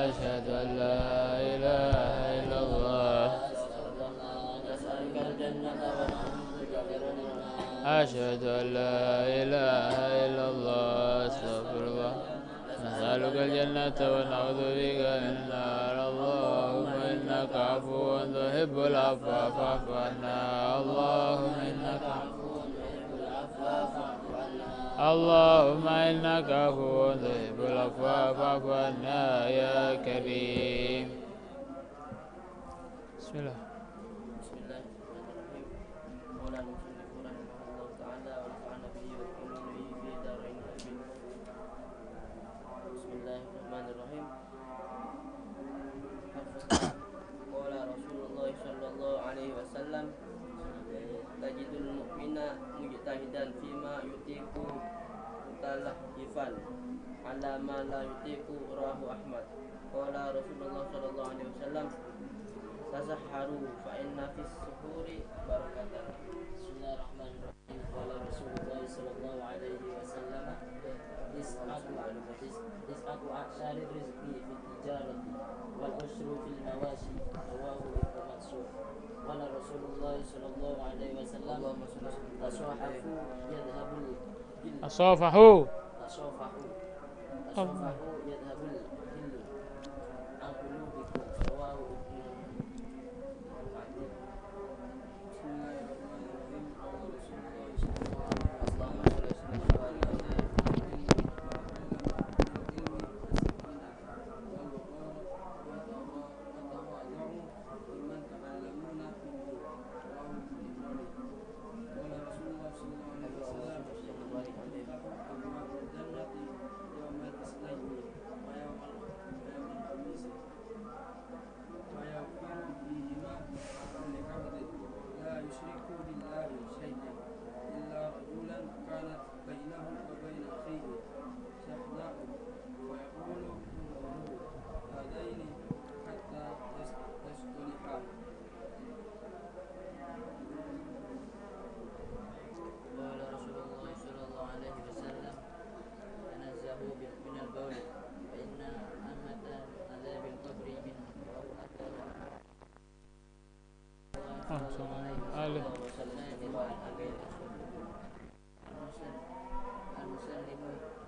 أشهد أن لا إله إلا الله أشهد أن لا إله إلا الله أستغفر الله نسألك الجنة ونعوذ بك من النار اللهم إنك عفو تحب العفو فاعف عنا اللهم إنك اللهم إنك عفو تحب العفو فاعف عنا يا كريم. بسم الله. Tajidul mu'mina mujtahidan fima yutiku mutalahifan ala ma la yutiku rahu Ahmad. Qala Rasulullah sallallahu alaihi wasallam tasahharu fa inna fis suhuri barakatan. Bismillahirrahmanirrahim. Qala Rasulullah sallallahu alaihi wasallam is'atu a'shari rizqi fi tijarati wal ushru fil mawashi rawahu Ibnu Mansur. Qala Rasulullah sallallahu alaihi wasallam tasahafu yadhhabul Asafahu yadhhabul hillu an qulubikum rawahu Ibnu Ma'in.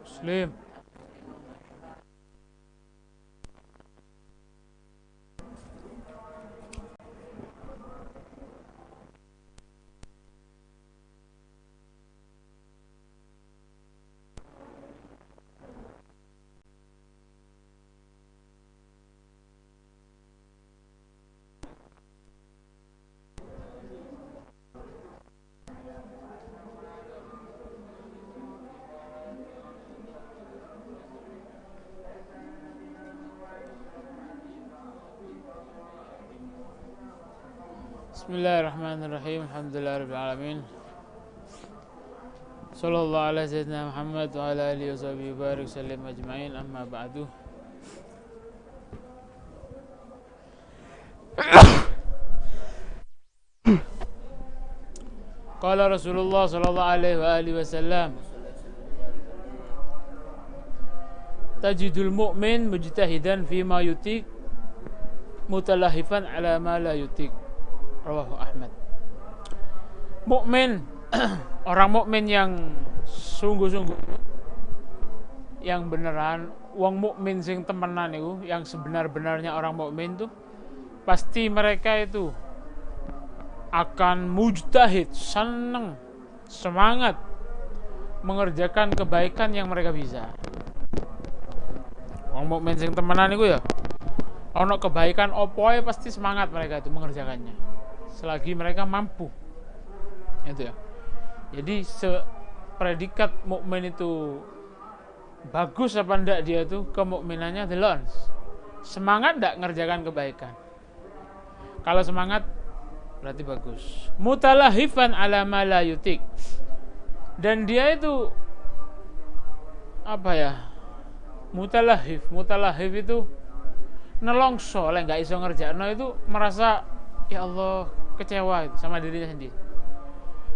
Muslim. Bismillahirrahmanirrahim. Alhamdulillahirabbil alamin. Sallallahu ala sayyidina Muhammad wa ala alihi wa sahbihi barik sallim ajma'in. Amma ba'du. Qala Rasulullah sallallahu alaihi wa alihi wasallam tajidul mu'min mujtahidan fima yutik mutalahifan ala ma la yutik. Rawahu Ahmad. Mukmin, orang mukmin yang sungguh-sungguh, yang beneran, wong mukmin sing temenan itu, yang sebenar-benarnya orang mukmin tuh, pasti mereka itu akan mujtahid, seneng, semangat mengerjakan kebaikan yang mereka bisa. Wong mukmin sing temenan itu ya, ono kebaikan opo ae pasti semangat mereka itu mengerjakannya. Selagi mereka mampu, itu ya. Jadi predikat mukmin itu bagus apa ndak, dia itu kemukminannya delon. Semangat ndak ngerjakan kebaikan. Kalau semangat berarti bagus. Mutalahifan ala ma la yutik. Dan dia itu apa ya? Mutalahif itu nelongso lah, nggak iso ngerjakno itu merasa ya Allah kecewa itu sama dirinya sendiri.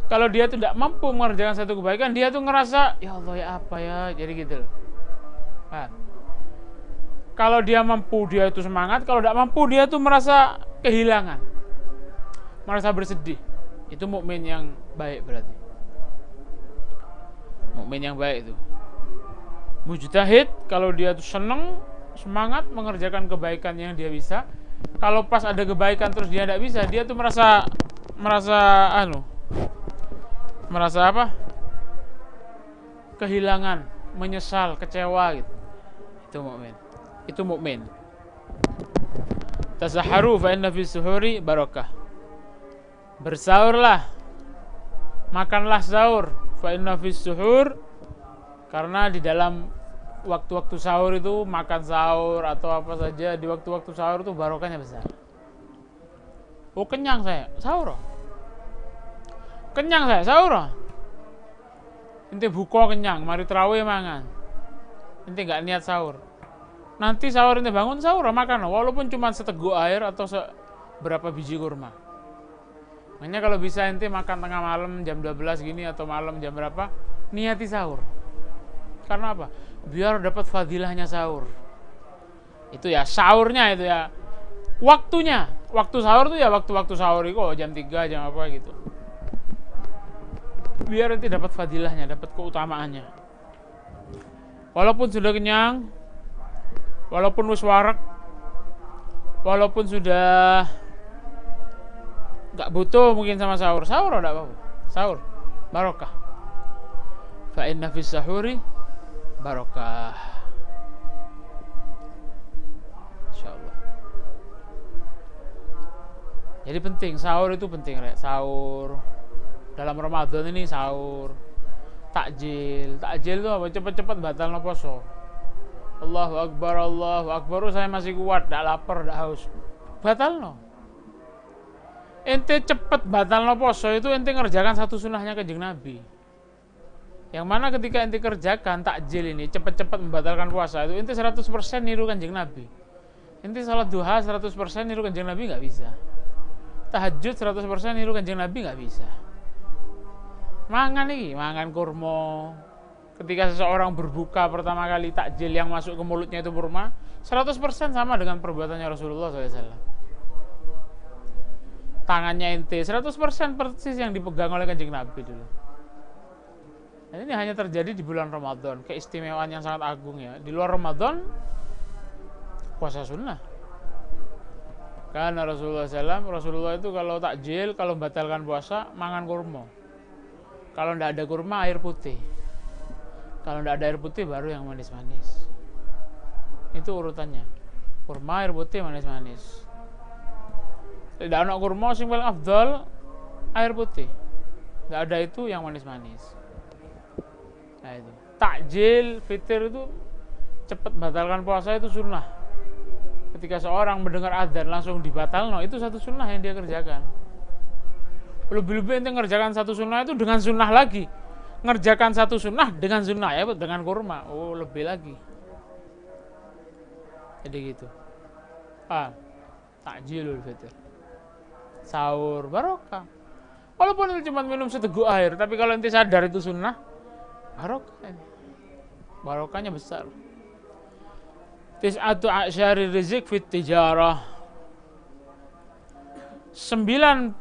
Kalau dia tuh tidak mampu mengerjakan satu kebaikan, dia tuh ngerasa ya Allah ya apa ya, jadi gitu loh. Kalau dia mampu, dia itu semangat. Kalau tidak mampu, dia itu merasa kehilangan, merasa bersedih. Itu mukmin yang baik berarti. Mukmin yang baik itu mujtahid, kalau dia tuh seneng, semangat mengerjakan kebaikan yang dia bisa. Kalau pas ada kebaikan terus dia tidak bisa, dia tuh merasa apa? Kehilangan, menyesal, kecewa gitu. Itu mukmin. Itu mukmin. Tasaharu fa inna fi suhuri barakah. Bersaurlah, makanlah sahur, fa inna fi suhur, karena di dalam waktu-waktu sahur itu, makan sahur atau apa saja di waktu-waktu sahur itu barokahnya besar. Oh, kenyang saya, sahur. Kenyang saya, sahur. Ente buka kenyang, mari terawih mangan. Ente nggak niat sahur. Nanti sahur ente bangun sahur makan, walaupun cuma seteguk air atau berapa biji kurma. Makanya kalau bisa ente makan tengah malam jam 12 gini atau malam jam berapa, niati sahur. Karena apa? Biar dapat fadilahnya sahur. Itu ya sahurnya itu ya. Waktunya, waktu sahur tuh ya waktu-waktu sahur itu jam 3 jam apa gitu. Biar nanti dapat fadilahnya, dapat keutamaannya. Walaupun sudah kenyang, walaupun wis warak, walaupun sudah nggak butuh mungkin sama sahur, sahur enggak apa-apa. Sahur barokah. Fa inna fis sahuri barokah. Insyaallah. Jadi penting, sahur itu penting, Rek. Sahur dalam Ramadan ini sahur. Takjil itu apa? Cepet-cepet batal no poso. Allahu Akbar, saya masih kuat, tidak lapar, tidak haus. Batal no. Ente cepet batal no poso itu ente ngerjakan satu sunnahnya Kanjeng Nabi. Yang mana ketika ente kerjakan takjil ini, cepet-cepet membatalkan puasa itu, ente 100% niru Kanjeng Nabi. Ente salat duha 100% niru Kanjeng Nabi nggak bisa. Tahajud 100% niru Kanjeng Nabi nggak bisa. Mangan kurma. Ketika seseorang berbuka pertama kali takjil yang masuk ke mulutnya itu kurma, 100% sama dengan perbuatannya Rasulullah SAW. Tangannya ente 100% persis yang dipegang oleh Kanjeng Nabi dulu. Dan ini hanya terjadi di bulan Ramadan, keistimewaan yang sangat agung ya. Di luar Ramadan puasa sunnah. Karena Rasulullah itu kalau takjil, kalau membatalkan puasa, mangan kurma. Kalau tidak ada kurma, air putih. Kalau tidak ada air putih, baru yang manis-manis. Itu urutannya. Kurma, air putih, manis-manis. Tidak ada kurma, sing paling afdal air putih. Tidak ada itu yang manis-manis. Nah itu. Takjil, fitir itu cepat batalkan puasa itu sunnah. Ketika seorang mendengar adzan langsung dibatalno, itu satu sunnah yang dia kerjakan. Lebih-lebih ente ngerjakan satu sunnah itu dengan sunnah lagi. Ngerjakan satu sunnah dengan sunnah ya, dengan kurma. Oh, lebih lagi. Jadi gitu. Takjilul fitr. Sahur barokah. Walaupun itu cuma minum seteguk air, tapi kalau ente sadar itu sunnah, barokah. Barokahnya besar. Tis'atu a'syari rizq fit tijarah. 90%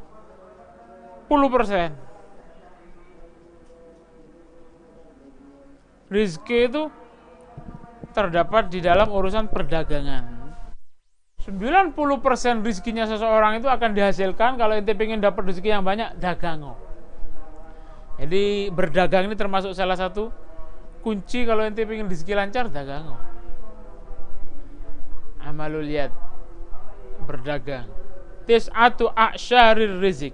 rizki itu terdapat di dalam urusan perdagangan. 90% rizkinya seseorang itu akan dihasilkan kalau ente pengen dapat rezeki yang banyak, dagang. Jadi berdagang ini termasuk salah satu kunci kalau ente pengen rezeki lancar, dagang. Amalul yad, berdagang. Tis'atu a'syarir rizq.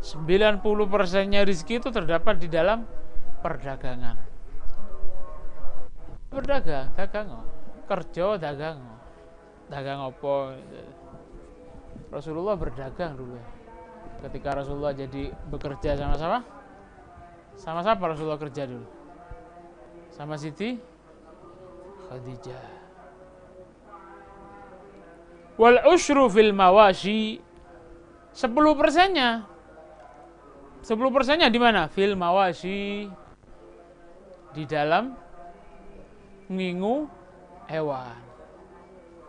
90%-nya rizki itu terdapat di dalam perdagangan. Berdagang, dagang. Kerja, dagang. Dagang apa? Rasulullah berdagang dulu. Ketika Rasulullah jadi bekerja sama siapa Rasulullah kerja dulu? Sama Siti Khadijah. Wal usyru fil mawashi. 10%-nya di mana? Fil mawashi, di dalam ngingu hewan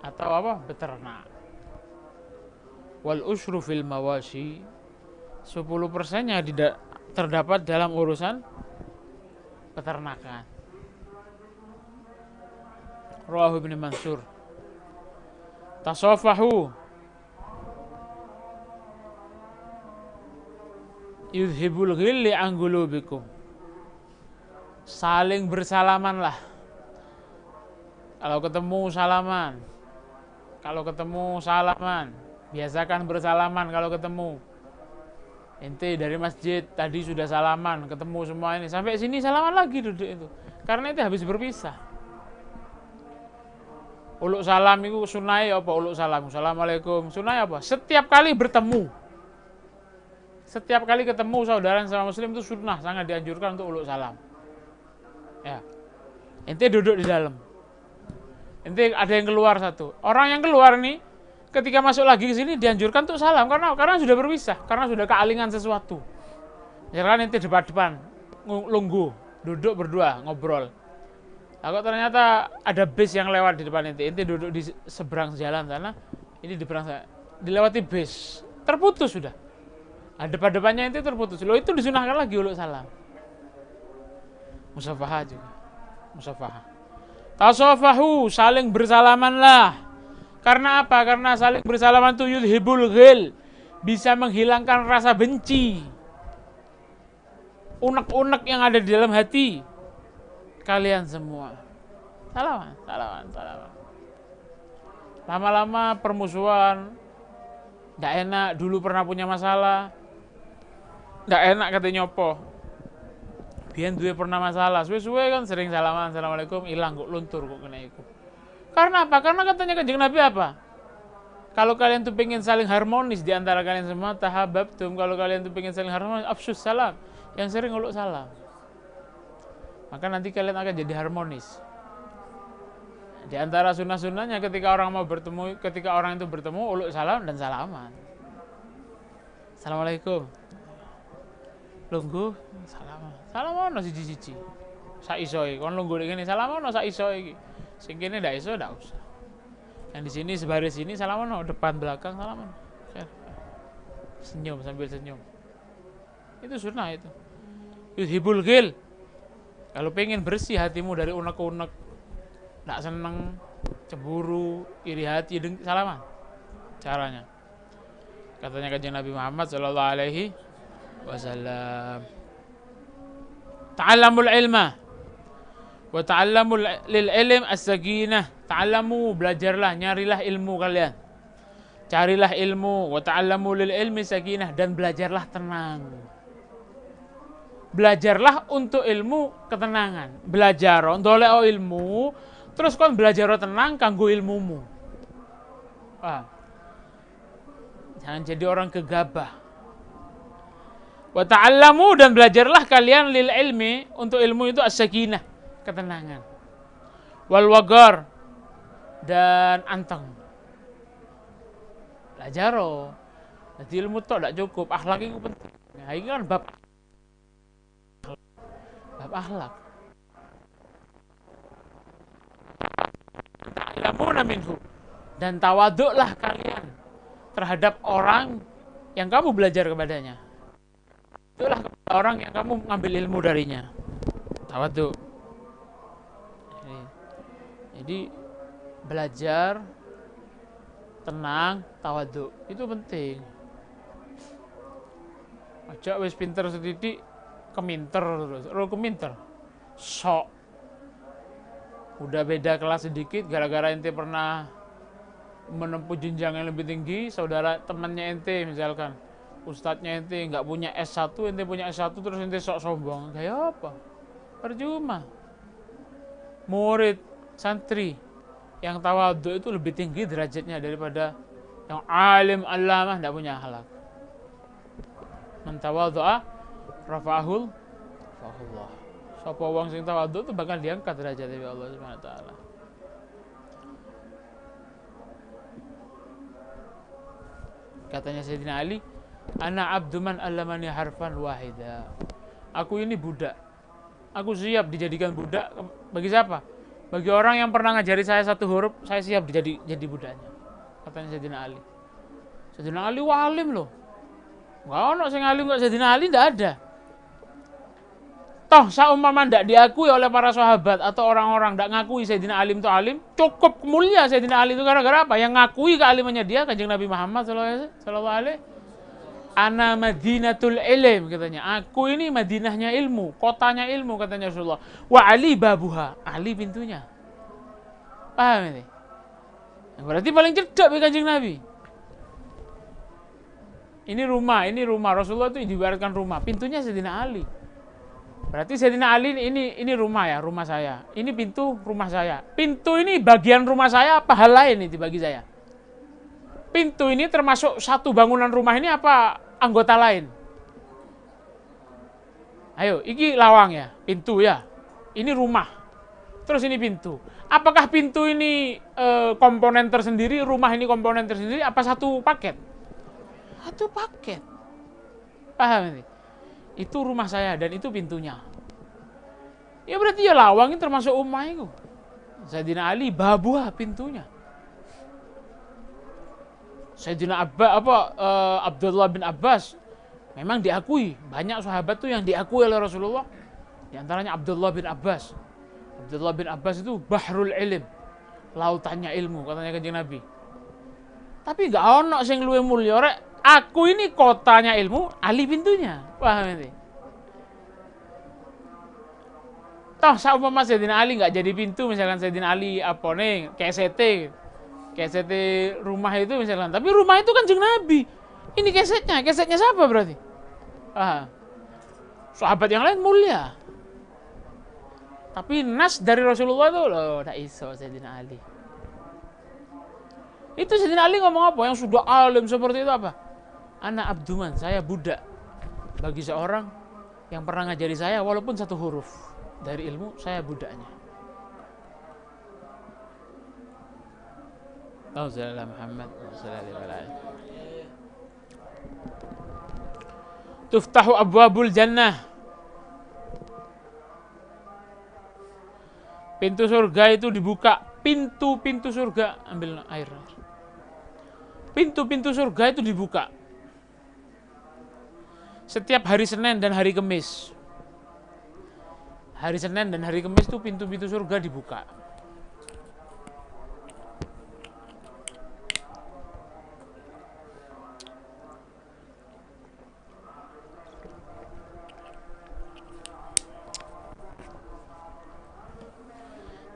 atau apa? Beternak. Wal usyru fil mawashi, 10%-nya tidak terdapat dalam urusan peternakan. Rawahu Ibnu Mansur. Tasafahu yudhibul ghilli an qulubikum. Saling bersalamanlah. Kalau ketemu salaman. Kalau ketemu salaman. Biasakan bersalaman kalau ketemu. Ente dari masjid tadi sudah salaman, ketemu semua ini, sampai sini salaman lagi duduk itu. Karena itu habis berpisah. Uluk salam itu sunai apa uluk salam? Assalamualaikum. Sunai apa? Setiap kali bertemu. Setiap kali ketemu saudara sama muslim itu sunnah, sangat dianjurkan untuk uluk salam. Ya. Ente duduk di dalam. Ente ada yang keluar satu. Orang yang keluar nih ketika masuk lagi ke sini dianjurkan untuk salam karena sudah berpisah, karena sudah kealingan sesuatu. Ya kan ente depan-depan lungguh, duduk berdua ngobrol. Kalau ternyata ada bis yang lewat di depan ente duduk di seberang jalan sana, ini di seberang sana, dilewati bis, terputus sudah. Ada depan-depannya ente terputus. Loh itu disunahkan lagi uluk salam. Musafahah juga. Musafahah. Tasafahu, saling bersalamanlah. Karena apa? Karena saling bersalaman itu yudhibul ghil, bisa menghilangkan rasa benci, unek-unek yang ada di dalam hati kalian semua. Salaman. Lama-lama permusuhan, tidak enak. Dulu pernah punya masalah, tidak enak katanya nyopo. Biyen duwe pernah masalah, suwe-suwe kan sering salaman, assalamualaikum, hilang kok luntur kok kena ikut. Karena apa? Karena katanya Kanjeng Nabi apa? Kalau kalian tuh pengen saling harmonis di antara kalian semua, tahabbtum. Kalau kalian tuh pengen saling harmonis, afsyus salam. Yang sering uluk salam. Maka nanti kalian akan jadi harmonis. Di antara sunnah-sunnahnya ketika orang itu bertemu, uluk salam dan salaman. Assalamualaikum. Lungguh, salaman. Salaman siji-siji. Sak isoe, kon lungguh ngene salaman sak isoe iki. Sing kene ndak iso, ndak usah. Yang di sini sebaris ini salaman, depan belakang salaman. Senyum sambil senyum. Itu sunnah itu. Yudhibul ghil. Kalau pengen bersih hatimu dari unek-unek, ndak seneng, cemburu, iri hati, salaman. Caranya. Katanya Kanjeng Nabi Muhammad sallallahu alaihi wasallam. Ta'allamul ilma wa ta'allamu lil ilm as-sakinah. Ta'allamu, belajarlah, nyarilah ilmu kalian. Carilah ilmu, wa ta'allamu lil ilmi sakinah, dan belajarlah tenang. Belajarlah untuk ilmu ketenangan. Belajar ndolek ilmu, terus kon belajar tenang kanggo ilmumu. Jangan jadi orang gegabah. Wa ta'allamu, dan belajarlah kalian lil ilmi, untuk ilmu itu as-sakinah, ketenangan. Wal wagar, dan anteng. Belajar jadi ilmu tok tidak cukup, akhlak itu penting. Nah, ini kan bab akhlak. Ta'lamuna minhu, dan tawaduklah kalian terhadap orang yang kamu belajar kepadanya. Itulah orang yang kamu ngambil ilmu darinya. Tawaduk. Jadi belajar tenang, tawaduk itu penting. Aja wis pinter sedidik keminter terus, keminter. Sok. Udah beda kelas sedikit gara-gara ente pernah menempuh jenjang yang lebih tinggi, saudara temannya ente misalkan, ustadznya ente nggak punya S1, ente punya S1, terus ente sok sombong. Kayak apa? Percuma. Murid santri yang tawadhu itu lebih tinggi derajatnya daripada yang alim allamah tidak punya akhlak. Man tawadhu'a rafa'ahul Allah. Sapa wong sing tawadhu itu bakal diangkat derajatnya oleh Allah Subhanahu wa taala. Katanya Sayyidina Ali, ana abduman allamani harfan wahida. Aku ini budak. Aku siap dijadikan budak bagi siapa? Bagi orang yang pernah ngajari saya satu huruf, saya siap jadi budaknya. Katanya Sayyidina Ali. Sayyidina Ali walim loh. Enggak ono sing alim kok Sayyidina Ali, ndak ada. Toh saumpama ndak diakui oleh para sahabat atau orang-orang ndak ngakui Sayyidina Ali itu alim, cukup mulia Sayyidina Ali itu gara-gara apa? Yang ngakui kealimannya dia Kanjeng Nabi Muhammad sallallahu alaihi. Ana Madinatul Ilm katanya. Aku ini Madinahnya ilmu, kotanya ilmu katanya Rasulullah. Wa Ali babuha, Ali pintunya. Paham ini? Berarti paling cedek Kanjeng Nabi. Ini rumah Rasulullah itu diibaratkan rumah, pintunya Sayyidina Ali. Berarti Sayyidina Ali ini rumah ya, rumah saya. Ini pintu rumah saya. Pintu ini bagian rumah saya apa hal lain itu bagi saya? Pintu ini termasuk satu bangunan rumah ini apa anggota lain? Ayo, ini lawang ya, pintu ya. Ini rumah. Terus ini pintu. Apakah pintu ini komponen tersendiri, rumah ini komponen tersendiri, apa satu paket? Satu paket. Paham ini? Itu rumah saya dan itu pintunya. Ya berarti ya lawang ini termasuk rumah itu. Sayyidina Ali babuah pintunya. Sayyidina Abdullah bin Abbas memang diakui, banyak sahabat tuh yang diakui oleh Rasulullah. Di antaranya Abdullah bin Abbas. Abdullah bin Abbas itu bahrul ilm, lautannya ilmu katanya Kanjeng Nabi. Tapi gak ono sing luwih mulya rek. Aku ini kotanya ilmu, Ali pintunya. Paham ini? Toh saumpama Sayyidina Ali gak jadi pintu, misalkan Sayyidina Ali apa nih, keset rumah itu misalkan. Tapi rumah itu Kanjeng Nabi. Ini kesetnya siapa berarti? Sahabat yang lain mulia. Tapi nas dari Rasulullah itu loh, tak iso Sayyidina Ali. Itu Sayyidina Ali ngomong apa? Yang sudah alim seperti itu apa? Anak abduman, saya budak bagi seorang yang pernah ngajari saya walaupun satu huruf dari ilmu, saya budaknya. Allahumma Muhammad sallallahu alaihi. Tuftahu abwabul jannah. Pintu surga itu dibuka. Pintu-pintu surga, ambil air. Pintu-pintu surga itu dibuka setiap hari Senin dan hari Kamis. Hari Senin dan hari Kamis itu pintu-pintu surga dibuka.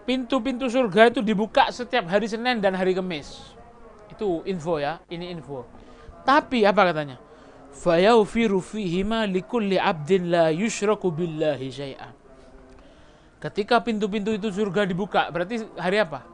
Pintu-pintu surga itu dibuka setiap hari Senin dan hari Kamis. Itu info ya, ini info. Tapi apa katanya? Fayawfiru fihima likulli abdin la yushraku billahi syai'an. Ketika pintu-pintu itu surga dibuka, berarti hari apa?